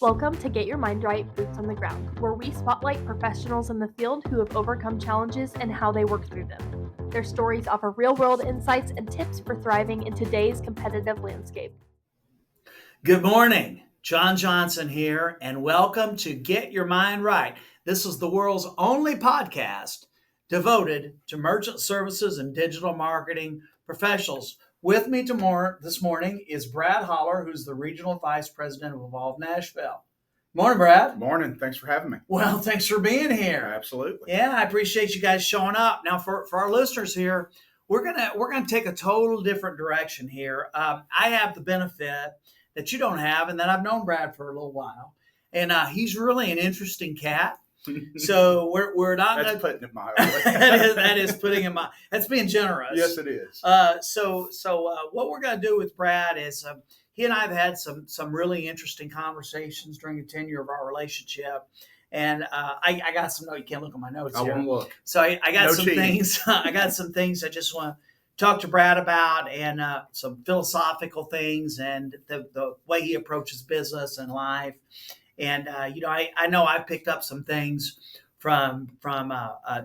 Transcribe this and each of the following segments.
Welcome to Get Your Mind Right, Boots on the Ground, where we spotlight professionals in the field who have overcome challenges and how they work through them. Their stories offer real-world insights and tips for thriving in today's competitive landscape. Good morning. John Johnson here, and welcome to Get Your Mind Right. This is the world's only podcast devoted to merchant services and digital marketing professionals. With me this morning is Brad Hollar, who's the Regional Vice President of Evolv Nashville. Morning, Brad. Morning. Thanks for having me. Well, thanks for being here. Absolutely. Yeah, I appreciate you guys showing up. Now, for our listeners here, we're gonna take a total different direction here. I have the benefit that you don't have, and that I've known Brad for a little while, and he's really an interesting cat. So we're not. That's putting it mildly. that is putting it mild. That's being generous. Yes, it is. So what we're going to do with Brad is he and I have had some really interesting conversations during the tenure of our relationship, and I got some notes. You can't look at my notes. I won't look. So I got No some cheating. things. I got some things I just want to talk to Brad about, and some philosophical things, and the way he approaches business and life. And, I know I picked up some things from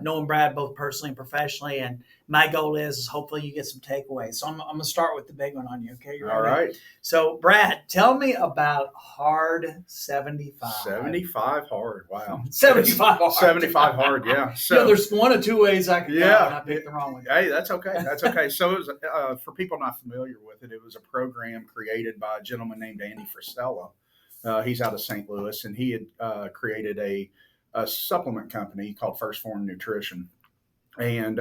knowing Brad both personally and professionally. And my goal is hopefully you get some takeaways. So I'm going to start with the big one on you. Okay. You ready? All right. So Brad, tell me about hard 75. 75 hard. Wow. 75 hard. 75 hard. Yeah. So there's one or two ways I can go, and I picked the wrong one. Hey, that's okay. That's okay. So it was, for people not familiar with it, it was a program created by a gentleman named Andy Fristello. He's out of St. Louis, and he had created a supplement company called First Form Nutrition. And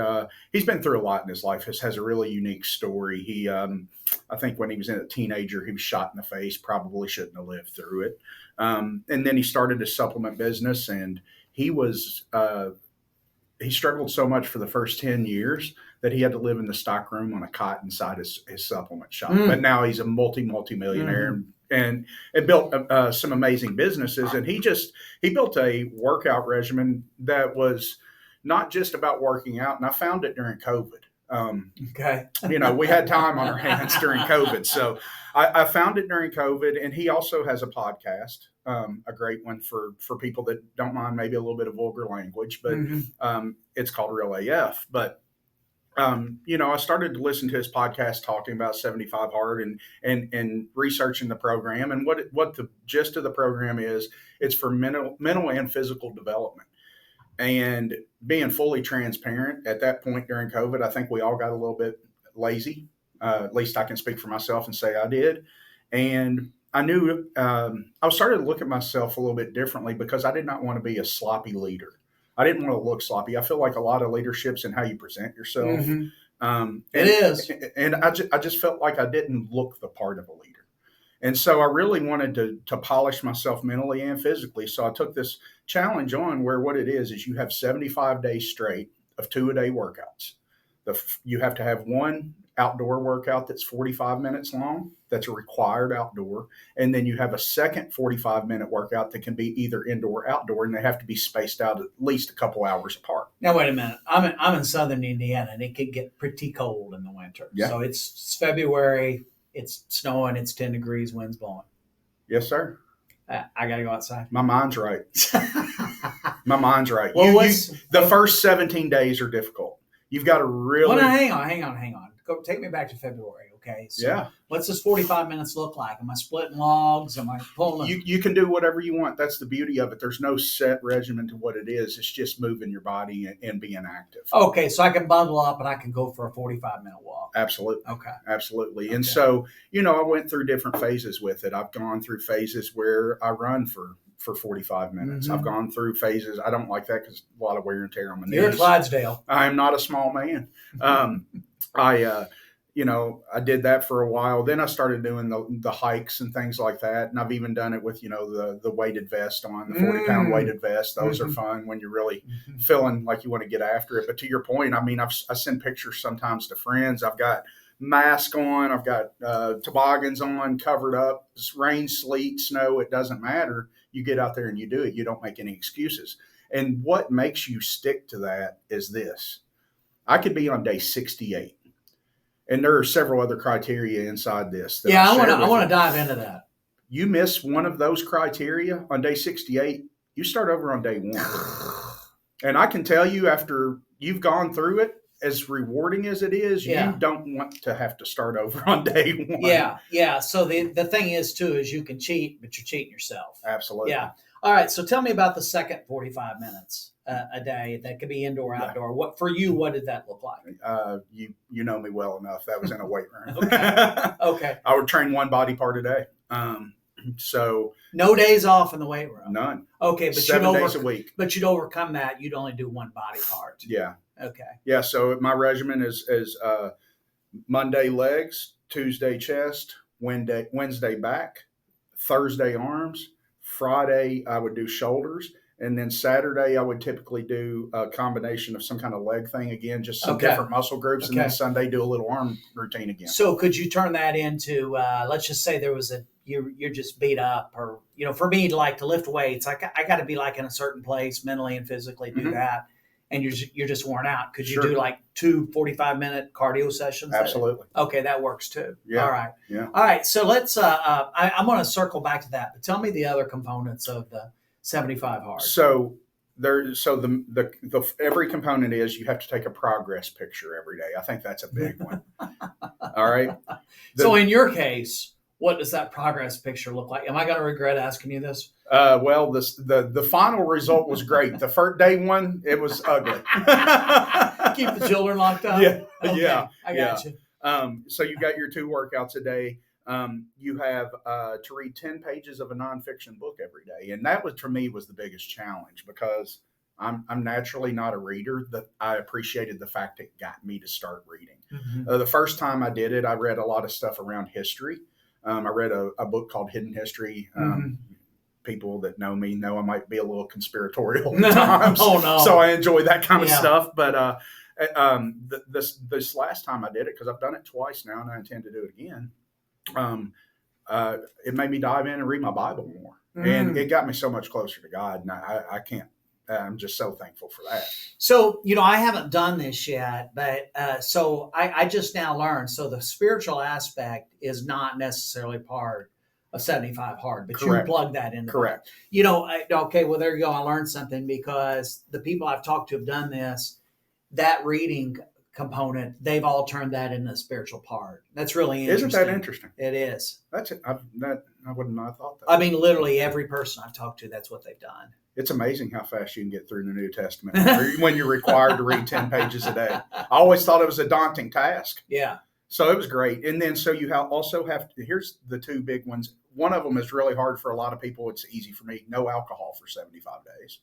he's been through a lot in his life. He has a really unique story. He, I think when he was a teenager, he was shot in the face, probably shouldn't have lived through it. And then he started a supplement business, and he struggled so much for the first 10 years that he had to live in the stock room on a cot inside his supplement shop. But now he's a multi-millionaire and built some amazing businesses. And he built a workout regimen that was not just about working out. And I found it during COVID. Okay. We had time on our hands during COVID. So I found it during COVID. And he also has a podcast, a great one for people that don't mind maybe a little bit of vulgar language, but it's called Real AF. But I started to listen to his podcast talking about 75 hard and researching the program. And what the gist of the program is, it's for mental and physical development. And being fully transparent at that point during COVID, I think we all got a little bit lazy. At least I can speak for myself and say I did. And I knew I started to look at myself a little bit differently because I did not want to be a sloppy leader. I didn't want to look sloppy. I feel like a lot of leadership's in how you present yourself. It is. And I just felt like I didn't look the part of a leader. And so I really wanted to polish myself mentally and physically. So I took this challenge on where what it is you have 75 days straight of 2-a-day workouts. You have to have one outdoor workout that's 45 minutes long. That's a required outdoor. And then you have a second 45-minute workout that can be either indoor or outdoor, and they have to be spaced out at least a couple hours apart. Now, wait a minute. I'm in southern Indiana, and it can get pretty cold in the winter. Yeah. So it's February. It's snowing. It's 10 degrees. Wind's blowing. Yes, sir. I got to go outside. My mind's right. My mind's right. Well, the first 17 days are difficult. You've got to really. Well, now, hang on. Go take me back to February. Okay. So yeah. What's this 45 minutes look like? Am I splitting logs? Am I pulling? You can do whatever you want. That's the beauty of it. There's no set regimen to what it is. It's just moving your body and being active. Okay. So I can bundle up and I can go for a 45-minute walk. Absolutely. Okay. Absolutely. Okay. And so, I went through different phases with it. I've gone through phases where I run for 45 minutes. I've gone through phases. I don't like that because a lot of wear and tear on my knees. You're Clydesdale. I am not a small man. I did that for a while. Then I started doing the hikes and things like that. And I've even done it with, the weighted vest on, the 40-pound weighted vest. Those are fun when you're really feeling like you want to get after it. But to your point, I send pictures sometimes to friends. I've got mask on. I've got toboggans on, covered up. It's rain, sleet, snow. It doesn't matter. You get out there and you do it. You don't make any excuses. And what makes you stick to that is this. I could be on day 68. And there are several other criteria inside this. I want to dive into that. you miss one of those criteria on day 68, you start over on day 1. And I can tell you, after you've gone through it, as rewarding as it is, you don't want to have to start over on day 1. Yeah. So the thing is, too, is you can cheat, but you're cheating yourself. Absolutely. Yeah. All right. So tell me about the second 45 minutes a day. That could be indoor, outdoor. What for you? What did that look like? You know me well enough. That was in a weight room. Okay. I would train one body part a day. So no days off in the weight room. None. Okay, but 7 days a week. But you'd overcome that. You'd only do one body part. Yeah. Okay. Yeah. So my regimen is Monday legs, Tuesday chest, Wednesday back, Thursday arms, Friday I would do shoulders, and then Saturday I would typically do a combination of some kind of leg thing again, just some different muscle groups, and then Sunday do a little arm routine again. So could you turn that into let's just say there was you're just beat up, or for me, to lift weights, I got to be like in a certain place mentally and physically do that. And you're just worn out. Could you do like 2 45-minute cardio sessions? Absolutely. Okay, that works too. Yeah. All right. Yeah. All right. So let's. I'm going to circle back to that, but tell me the other components of the 75 hard. So the every component is you have to take a progress picture every day. I think that's a big one. All right. So in your case, what does that progress picture look like? Am I going to regret asking you this? Well, the final result was great. The first day one, it was ugly. Keep the children locked up? Yeah. Okay, Yeah. I got you. So you got your 2 workouts a day. You have to read 10 pages of a nonfiction book every day. And that was, for me, was the biggest challenge, because I'm naturally not a reader. That I appreciated the fact it got me to start reading. Mm-hmm. The first time I did it, I read a lot of stuff around history. I read a book called Hidden History. People that know me know I might be a little conspiratorial at times. Oh, no. So I enjoy that kind of stuff. But this last time I did it, because I've done it twice now and I intend to do it again, it made me dive in and read my Bible more. And it got me so much closer to God. And I can't. I'm just so thankful for that. So, I haven't done this yet, but so I just now learned. So the spiritual aspect is not necessarily part of 75 hard, but Correct. you plug that in. Correct. Okay, well, there you go. I learned something, because the people I've talked to have done this, that reading component, they've all turned that into a spiritual part. That's really interesting. Isn't that interesting? It is. That's it. I wouldn't have thought that. I mean, literally every person I've talked to, that's what they've done. It's amazing how fast you can get through the New Testament when you're required to read 10 pages a day. I always thought it was a daunting task. Yeah. So it was great. And then so you also have to, here's the 2 big ones. One of them is really hard for a lot of people. It's easy for me. No alcohol for 75 days.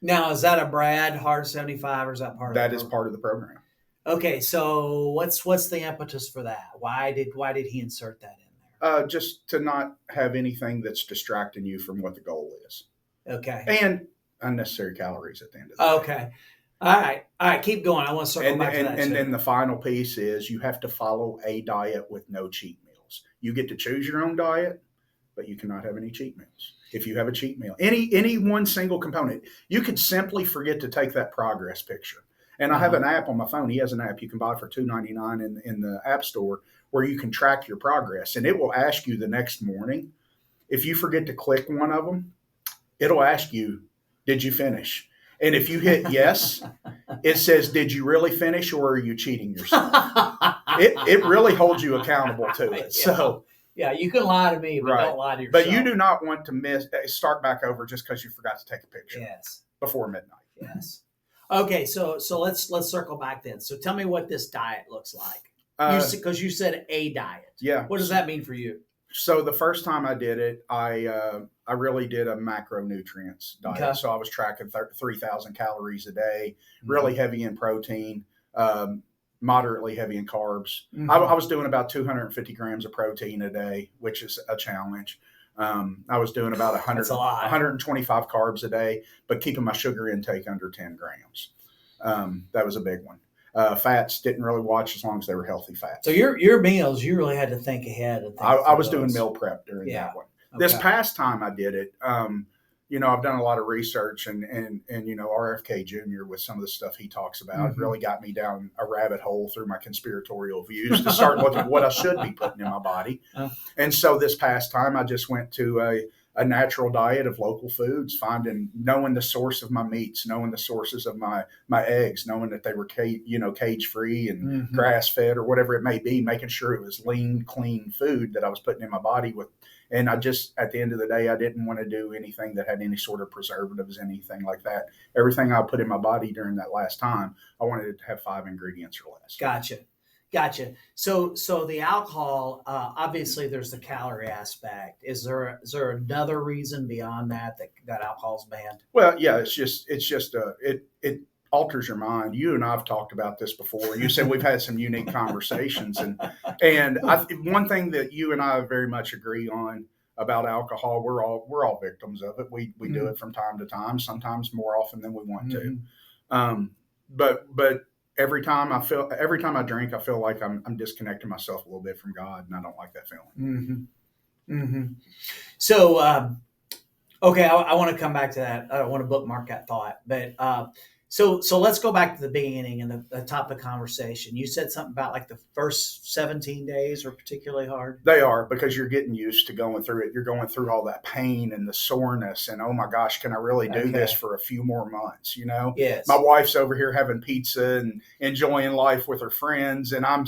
Now, is that a Brad hard 75, or is that part of That the is program? part of the program. Okay, so what's the impetus for that? Why did he insert that in there? Just to not have anything that's distracting you from what the goal is. Okay. And unnecessary calories at the end of the day. Okay. All right. Keep going. I want to circle back to that. And then the final piece is you have to follow a diet with no cheat meals. You get to choose your own diet, but you cannot have any cheat meals. If you have a cheat meal, any one single component, you could simply forget to take that progress picture. And I have an app on my phone. He has an app you can buy for $2.99 in the App Store, where you can track your progress. And it will ask you the next morning, if you forget to click one of them, it'll ask you, did you finish? And if you hit yes, it says, did you really finish, or are you cheating yourself? It really holds you accountable to it. So yeah, you can lie to me, but don't lie to yourself. But you do not want to start back over just because you forgot to take a picture. Yes. Before midnight. Yes. Okay, so let's circle back then. So tell me what this diet looks like. Because you said a diet. Yeah. What does that mean for you? So the first time I did it, I really did a macronutrients diet. Okay. So I was tracking 3,000 calories a day, really heavy in protein, moderately heavy in carbs. Mm-hmm. I was doing about 250 grams of protein a day, which is a challenge. I was doing about 125 carbs a day, but keeping my sugar intake under 10 grams. That was a big one. Fats didn't really watch as long as they were healthy fats. So your meals, you really had to think ahead. And I was doing meal prep during that one. Okay. This past time I did it, I've done a lot of research and RFK Jr. with some of the stuff he talks about really got me down a rabbit hole through my conspiratorial views to start looking at what I should be putting in my body. And so this past time, I just went to a natural diet of local foods, knowing the source of my meats, knowing the sources of my eggs, knowing that they were cage free and grass fed or whatever it may be, making sure it was lean, clean food that I was putting in my body with. And I just, at the end of the day, I didn't want to do anything that had any sort of preservatives, anything like that. Everything I put in my body during that last time, I wanted it to have 5 ingredients or less. Gotcha. So the alcohol, obviously there's the calorie aspect. Is there another reason beyond that alcohol's banned? Well, yeah, it alters your mind. You and I've talked about this before. You said we've had some unique conversations, and one thing that you and I very much agree on about alcohol, we're all victims of it. We do it from time to time, sometimes more often than we want to. But every time I drink, I feel like I'm disconnecting myself a little bit from God, and I don't like that feeling. So, okay, I want to come back to that. I want to bookmark that thought, but so let's go back to the beginning and the top of the conversation. You said something about like the first 17 days are particularly hard. They are, because you're getting used to going through it. You're going through all that pain and the soreness and, oh my gosh, can I really do this for a few more months? Yes. My wife's over here having pizza and enjoying life with her friends. And I'm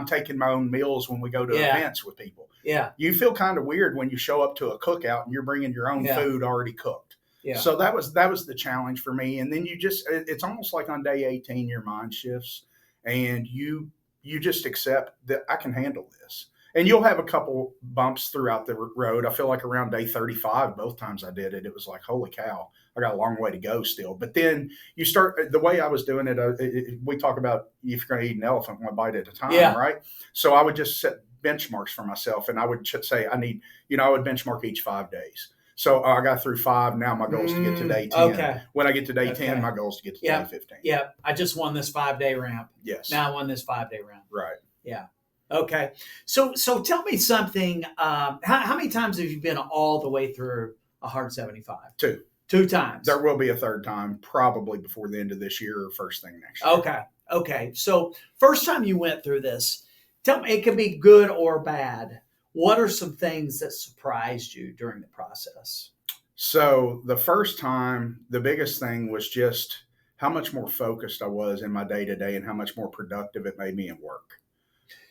taking my own meals when we go to events with people. Yeah. You feel kind of weird when you show up to a cookout and you're bringing your own food already cooked. Yeah. So that was the challenge for me. And then it's almost like on day 18, your mind shifts and you just accept that I can handle this. And you'll have a couple bumps throughout the road. I feel like around day 35, both times I did it was like, holy cow, I got a long way to go still. But then you start, the way I was doing it, we talk about if you're going to eat an elephant one bite at a time, right? So I would just set benchmarks for myself, and I would say I would benchmark each 5 days. So I got through 5. Now my goal is to get to day 10. Okay. When I get to day 10, my goal is to get to day 15. Yeah. I just won this 5-day ramp. Yes. Now I won this 5-day ramp. Right. Yeah. Okay. So tell me something. How many times have you been all the way through a hard 75? 2. 2 times. There will be a third time, probably before the end of this year or first thing next year. Okay. So first time you went through this, tell me, it can be good or bad. What are some things that surprised you during the process? So the first time, the biggest thing was just how much more focused I was in my day-to-day and how much more productive it made me at work.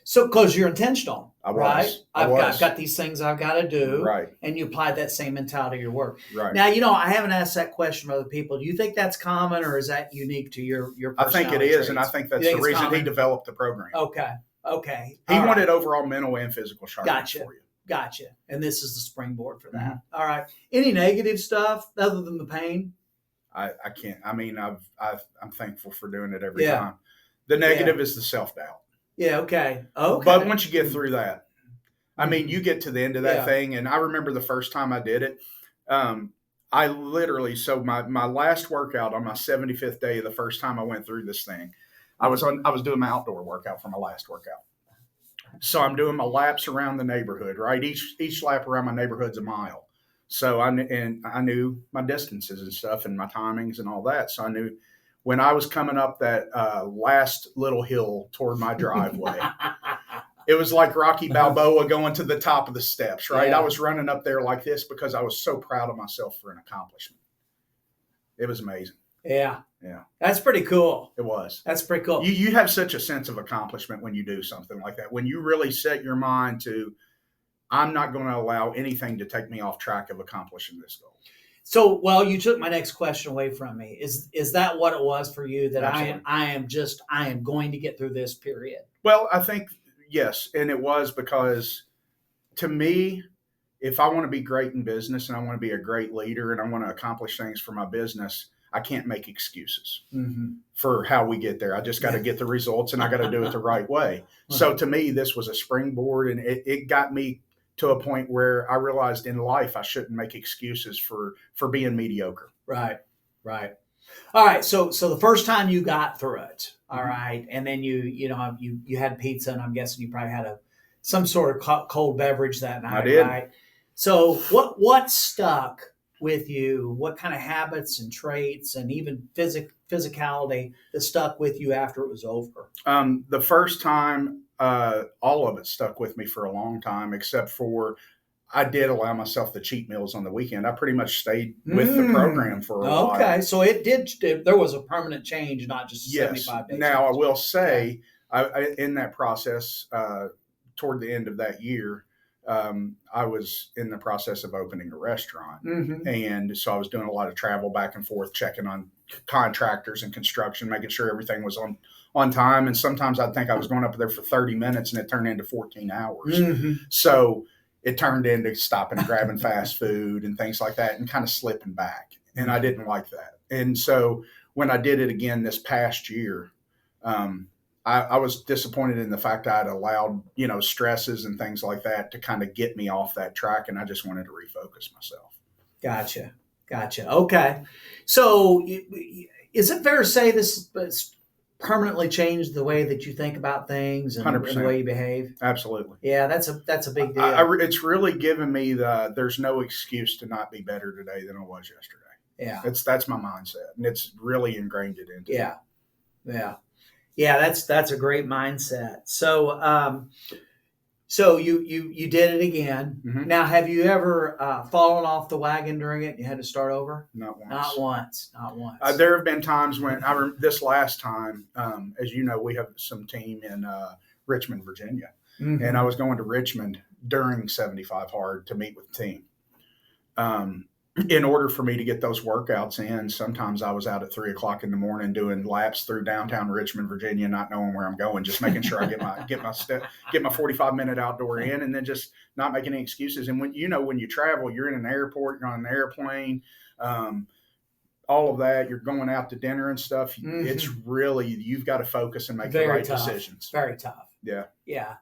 So, because you're intentional, right? I've got these things I've got to do, right? And you applied that same mentality to your work, right? Now, I haven't asked that question of other people. Do you think that's common, or is that unique to your personality I think it is, traits? And I think that's the reason he developed the program. Okay. He wanted overall mental and physical sharpness for you. Gotcha. And this is the springboard for that. All right. Any negative stuff other than the pain? I can't. I mean, I'm thankful for doing it every time. The negative is the self-doubt. Yeah. Okay. But once you get through that, I mean, you get to the end of that thing. And I remember the first time I did it, I literally, so my last workout on my 75th day, the first time I went through this thing, I was doing my outdoor workout for my last workout. So I'm doing my laps around the neighborhood, right? Each lap around my neighborhood's a mile. So I knew my distances and stuff and my timings and all that. So I knew when I was coming up that last little hill toward my driveway, it was like Rocky Balboa going to the top of the steps, right? I was running up there like this because I was so proud of myself for an accomplishment. It was amazing. Yeah. Yeah. That's pretty cool. It was. That's pretty cool. You have such a sense of accomplishment when you do something like that. When you really set your mind to, I'm not going to allow anything to take me off track of accomplishing this goal. So, well, you took my next question away from me. Is that what it was for you? That Absolutely. I am going to get through this period? Well, I think, yes. And it was because to me, if I want to be great in business and I want to be a great leader and I want to accomplish things for my business, I can't make excuses for how we get there. I just got to get the results and I got to do it the right way. So to me, this was a springboard, and it got me to a point where I realized in life I shouldn't make excuses for being mediocre. Right. All right. So the first time you got through it, all right, and then you had pizza, and I'm guessing you probably had some sort of cold beverage that night. I did. Right? So what stuck with you? What kind of habits and traits and even physicality that stuck with you after it was over? The first time, all of it stuck with me for a long time, except for I did allow myself the cheat meals on the weekend. I pretty much stayed with the program for a while. Okay, so there was a permanent change, not just 75 days. Now, I will say, I in that process, toward the end of that year, I was in the process of opening a restaurant. And so I was doing a lot of travel back and forth, checking on contractors and construction, making sure everything was on time. And sometimes I'd think I was going up there for 30 minutes and it turned into 14 hours. So it turned into stopping and grabbing fast food and things like that and kind of slipping back. And I didn't like that. And so when I did it again this past year, I was disappointed in the fact I'd allowed, stresses and things like that to kind of get me off that track. And I just wanted to refocus myself. Gotcha. Okay. So is it fair to say this permanently changed the way that you think about things and the way you behave? Absolutely. Yeah, that's a big deal. It's really given me there's no excuse to not be better today than I was yesterday. Yeah. That's my mindset, and it's really ingrained it into me. Yeah, that's a great mindset. So you did it again. Now, have you ever fallen off the wagon during it and you had to start over? Not once. Not once. There have been times when this last time, as you know, we have some team in Richmond, Virginia, and I was going to Richmond during 75 hard to meet with the team. In order for me to get those workouts in, sometimes I was out at 3:00 in the morning doing laps through downtown Richmond, Virginia, not knowing where I'm going, just making sure I get my 45-minute outdoor in, and then just not making any excuses. And when you travel, you're in an airport, you're on an airplane, all of that, you're going out to dinner and stuff. It's really, you've got to focus and make the right decisions. Very tough. Yeah.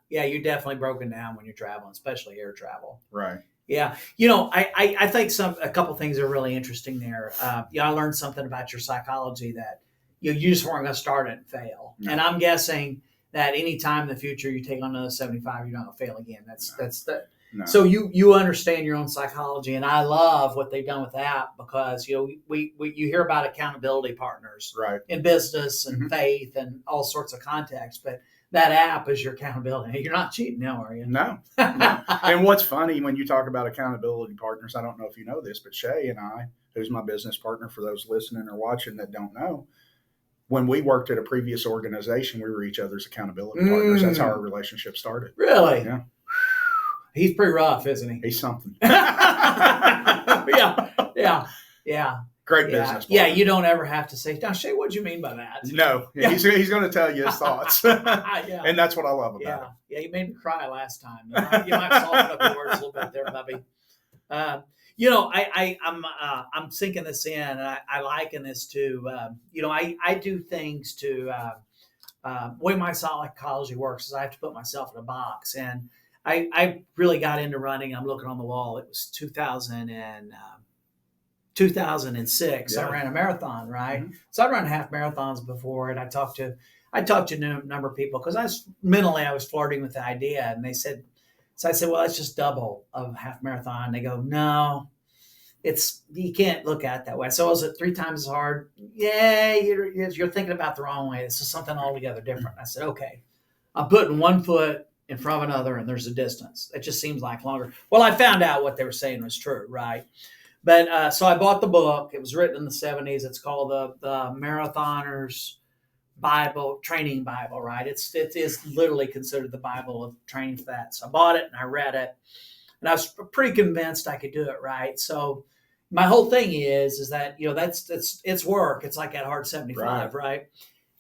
You're definitely broken down when you're traveling, especially air travel. Right. Yeah. I think a couple things are really interesting there. I learned something about your psychology that you just weren't going to start it and fail. No. And I'm guessing that any time in the future you take on another 75, you're not going to fail again. No. So you understand your own psychology, and I love what they've done with that because you hear about accountability partners in business and faith and all sorts of contexts, but that app is your accountability. You're not cheating now, are you? No. And what's funny when you talk about accountability partners, I don't know if you know this, but Shay and I, who's my business partner for those listening or watching that don't know, when we worked at a previous organization, we were each other's accountability partners. That's how our relationship started. Really? Yeah. He's pretty rough, isn't he? He's something. Yeah. Great business. Yeah, you don't ever have to say, now, Shay, what'd you mean by that? No. Yeah. He's going to tell you his thoughts. And that's what I love about him. Yeah, you made me cry last time. You might soften up the words a little bit there, Bubby. I'm sinking this in, and I liken this to, I do things to, the way my psychology works is I have to put myself in a box. And I really got into running. I'm looking on the wall. It was 2006. I ran a marathon, right? Mm-hmm. So I'd run half marathons before, and I talked to a number of people because I was flirting with the idea, and they said, so I said, well, that's just double of half marathon. And they go, no, you can't look at it that way. So is it 3 times as hard? Yeah, you're thinking about the wrong way. This is something altogether different. I said, okay, I'm putting one foot in front of another, and there's a distance. It just seems like longer. Well, I found out what they were saying was true, right? But so I bought the book. It was written in the 70s. It's called the Marathoner's Bible, Training Bible, right? It is literally considered the Bible of training for that. So I bought it and I read it, and I was pretty convinced I could do it, right? So my whole thing is that it's work. It's like that hard 75, right?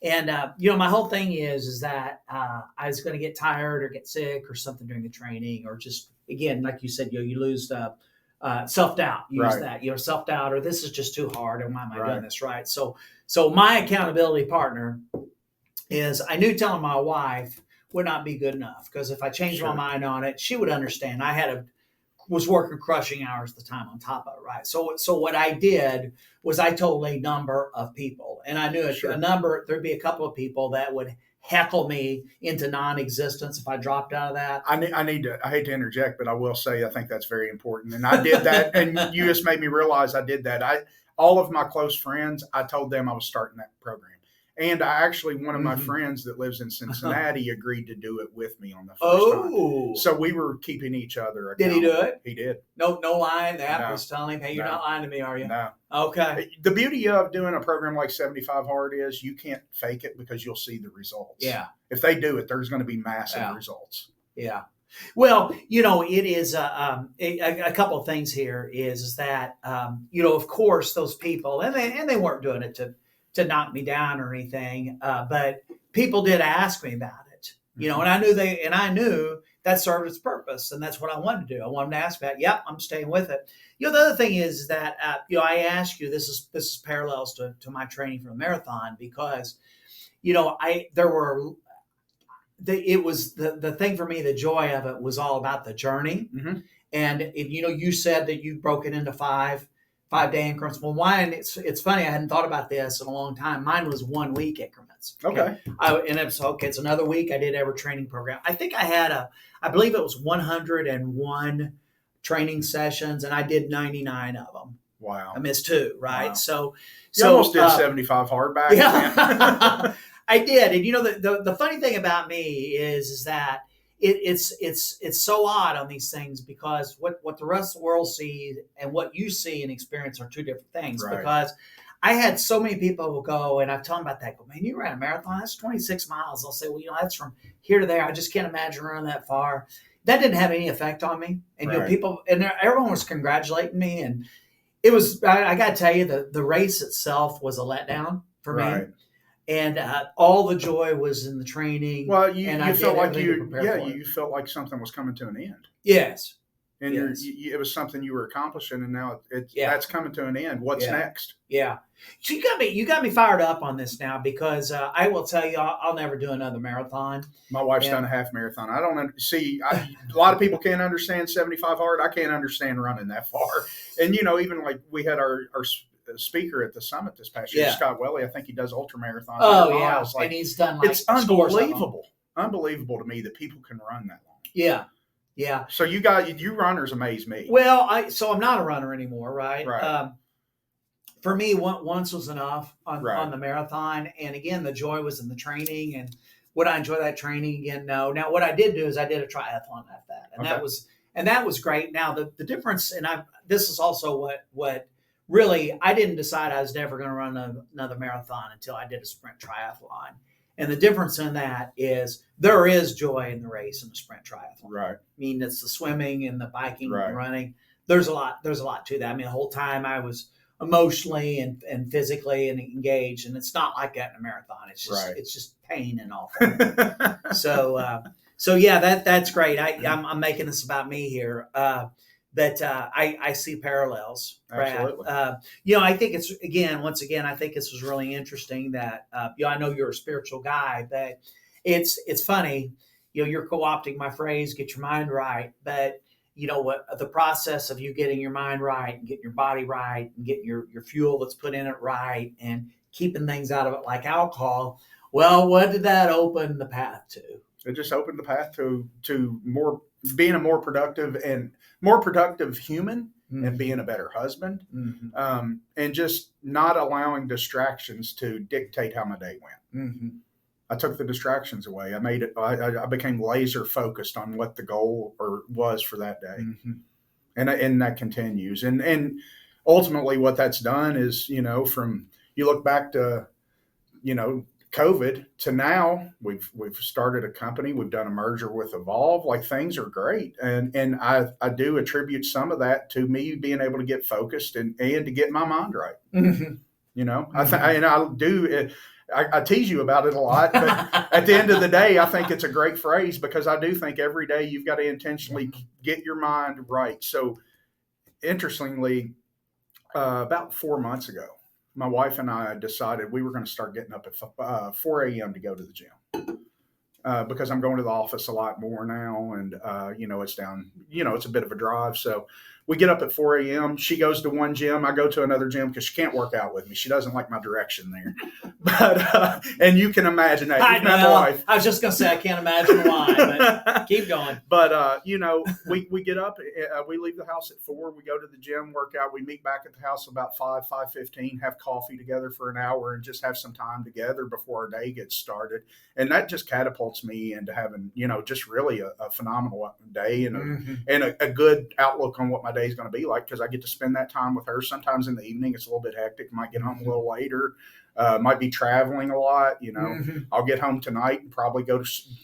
And my whole thing is that I was going to get tired or get sick or something during the training, or just again, like you said, you lose self-doubt. Use that, self-doubt, or this is just too hard, and why am I doing this, right? So my accountability partner is, I knew telling my wife would not be good enough, because if I changed my mind on it, she would understand. I was working crushing hours at the time on top of it, right? So what I did was I told a number of people, and I knew a number, there'd be a couple of people that would heckle me into non-existence if I dropped out of that. I hate to interject, but I will say I think that's very important. And I did that, and you just made me realize I did that. All of my close friends, I told them I was starting that program. And one of my friends that lives in Cincinnati agreed to do it with me on the first time. So we were keeping each other accountable. Did he do it? He did. No lying. The app was telling him, hey, you're not lying to me, are you? No. Okay. The beauty of doing a program like 75 Hard is you can't fake it because you'll see the results. Yeah. If they do it, there's going to be massive results. Yeah. Well, it is a couple of things here is that, of course, those people, and they weren't doing it to knock me down or anything, but people did ask me about it, and I knew that served its purpose, and that's what I wanted to do. I wanted to ask about. Yep, I'm staying with it. The other thing is that I asked you. This is parallels to my training for a marathon because, it was the thing for me. The joy of it was all about the journey, and you said that you broke it into 5-day increments. Well, mine, it's funny. I hadn't thought about this in a long time. Mine was 1 week increments. Okay. It's another week. I did every training program. I think I believe it was 101 training sessions, and I did 99 of them. Wow. I missed 2, right? Wow. So you almost did 75 hard back. Yeah. I did. And the funny thing about me is that it's so odd on these things because what the rest of the world sees and what you see and experience are 2 different things. Right. Because I had so many people who go, and I've told them about that. Go, man, you ran a marathon. That's 26 miles. They'll say, well, that's from here to there. I just can't imagine running that far. That didn't have any effect on me. And right. People, and everyone was congratulating me. And it was, I got to tell you, the race itself was a letdown for me. And all the joy was in the training. Well, you felt like you felt like something was coming to an end. Yes. And it was something you were accomplishing, and now that's coming to an end. What's next? Yeah. So you got me fired up on this now because I will tell you, I'll never do another marathon. My wife's done a half marathon. I don't see. A lot of people can't understand 75 hard. I can't understand running that far. And even like we had our speaker at the summit this past year, Scott Welly. I think he does ultra marathons. Oh yeah, and he's done it's unbelievable to me that people can run that long. Yeah. Yeah. So you runners amaze me. Well, I'm not a runner anymore, right? Right. For me, once was enough on the marathon, and again, the joy was in the training. And would I enjoy that training again? No. Now, what I did do is I did a triathlon at that, and that was great. Now, the difference, and this is also what really I didn't decide I was never going to run another marathon until I did a sprint triathlon. And the difference in that is there is joy in the race in the sprint triathlon. Right. I mean, it's the swimming and the biking and the running. There's a lot to that. I mean, the whole time I was emotionally and physically and engaged, and it's not like that in a marathon. It's just pain and all that. So yeah, that's great. I'm making this about me here. But I see parallels, Brad. Absolutely. I think once again, I think this was really interesting that, I know you're a spiritual guy, but it's funny, you're co-opting my phrase, get your mind right. But what the process of you getting your mind right and getting your body right and getting your fuel that's put in it right and keeping things out of it like alcohol. Well, what did that open the path to? It just opened the path to more being a more productive human, mm-hmm. and being a better husband, mm-hmm. And just not allowing distractions to dictate how my day went. Mm-hmm. I took the distractions away. I became laser focused on what the goal was for that day, mm-hmm. and that continues. And ultimately, what that's done is, from you look back to, COVID to now, we've started a company. We've done a merger with Evolv. Like, things are great, and I do attribute some of that to me being able to get focused and to get my mind right. Mm-hmm. Mm-hmm. I tease you about it a lot, but at the end of the day, I think it's a great phrase because I do think every day you've got to intentionally get your mind right. So, interestingly, about 4 months ago, my wife and I decided we were going to start getting up at 4 a.m. to go to the gym because I'm going to the office a lot more now. And, it's down, it's a bit of a drive. So we get up at 4 a.m. She goes to one gym. I go to another gym because she can't work out with me. She doesn't like my direction there. But and you can imagine that. You've met my wife. I was just going to say, I can't imagine why, but keep going. But, we get up, we leave the house at 4, we go to the gym, work out, we meet back at the house about 5:15, have coffee together for an hour and just have some time together before our day gets started. And that just catapults me into having, just really a phenomenal day and a good outlook on what my day is going to be like, because I get to spend that time with her. Sometimes in the evening, it's a little bit hectic. I might get home a little later. Might be traveling a lot. I'll get home tonight and probably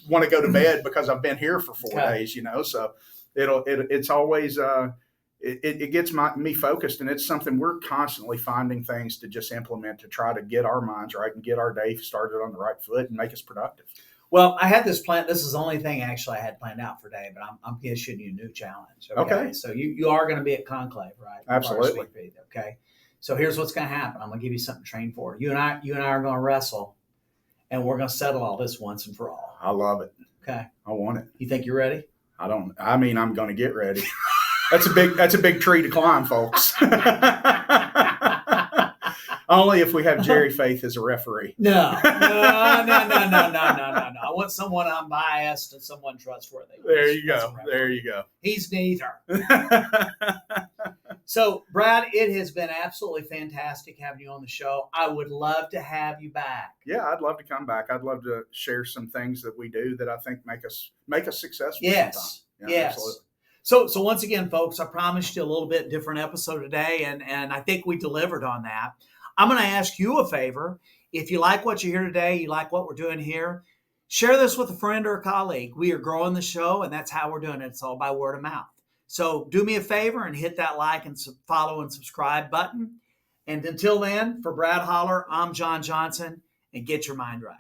want to go to bed because I've been here for 4 days. So it's always it gets me focused, and it's something we're constantly finding things to just implement to try to get our minds right and get our day started on the right foot and make us productive. Well, I had this plan. This is the only thing actually I had planned out for today, but I'm issuing you a new challenge. Okay. So you are going to be at Conclave, right? Absolutely. Okay. So here's what's going to happen. I'm going to give you something to train for. You and I are going to wrestle, and we're going to settle all this once and for all. I love it. Okay. I want it. You think you're ready? I'm going to get ready. That's a big tree to climb, folks. Only if we have Jerry Faith as a referee. No. I want someone unbiased and someone trustworthy. There you go. He's neither. So, Brad, it has been absolutely fantastic having you on the show. I would love to have you back. Yeah, I'd love to come back. I'd love to share some things that we do that I think make us successful. Yes. Yes. Absolutely. So once again, folks, I promised you a little bit different episode today, and I think we delivered on that. I'm going to ask you a favor. If you like what you hear today, you like what we're doing here, share this with a friend or a colleague. We are growing the show, and that's how we're doing it. It's all by word of mouth. So do me a favor and hit that like and follow and subscribe button. And until then, for Brad Hollar, I'm John Johnson, and get your mind right.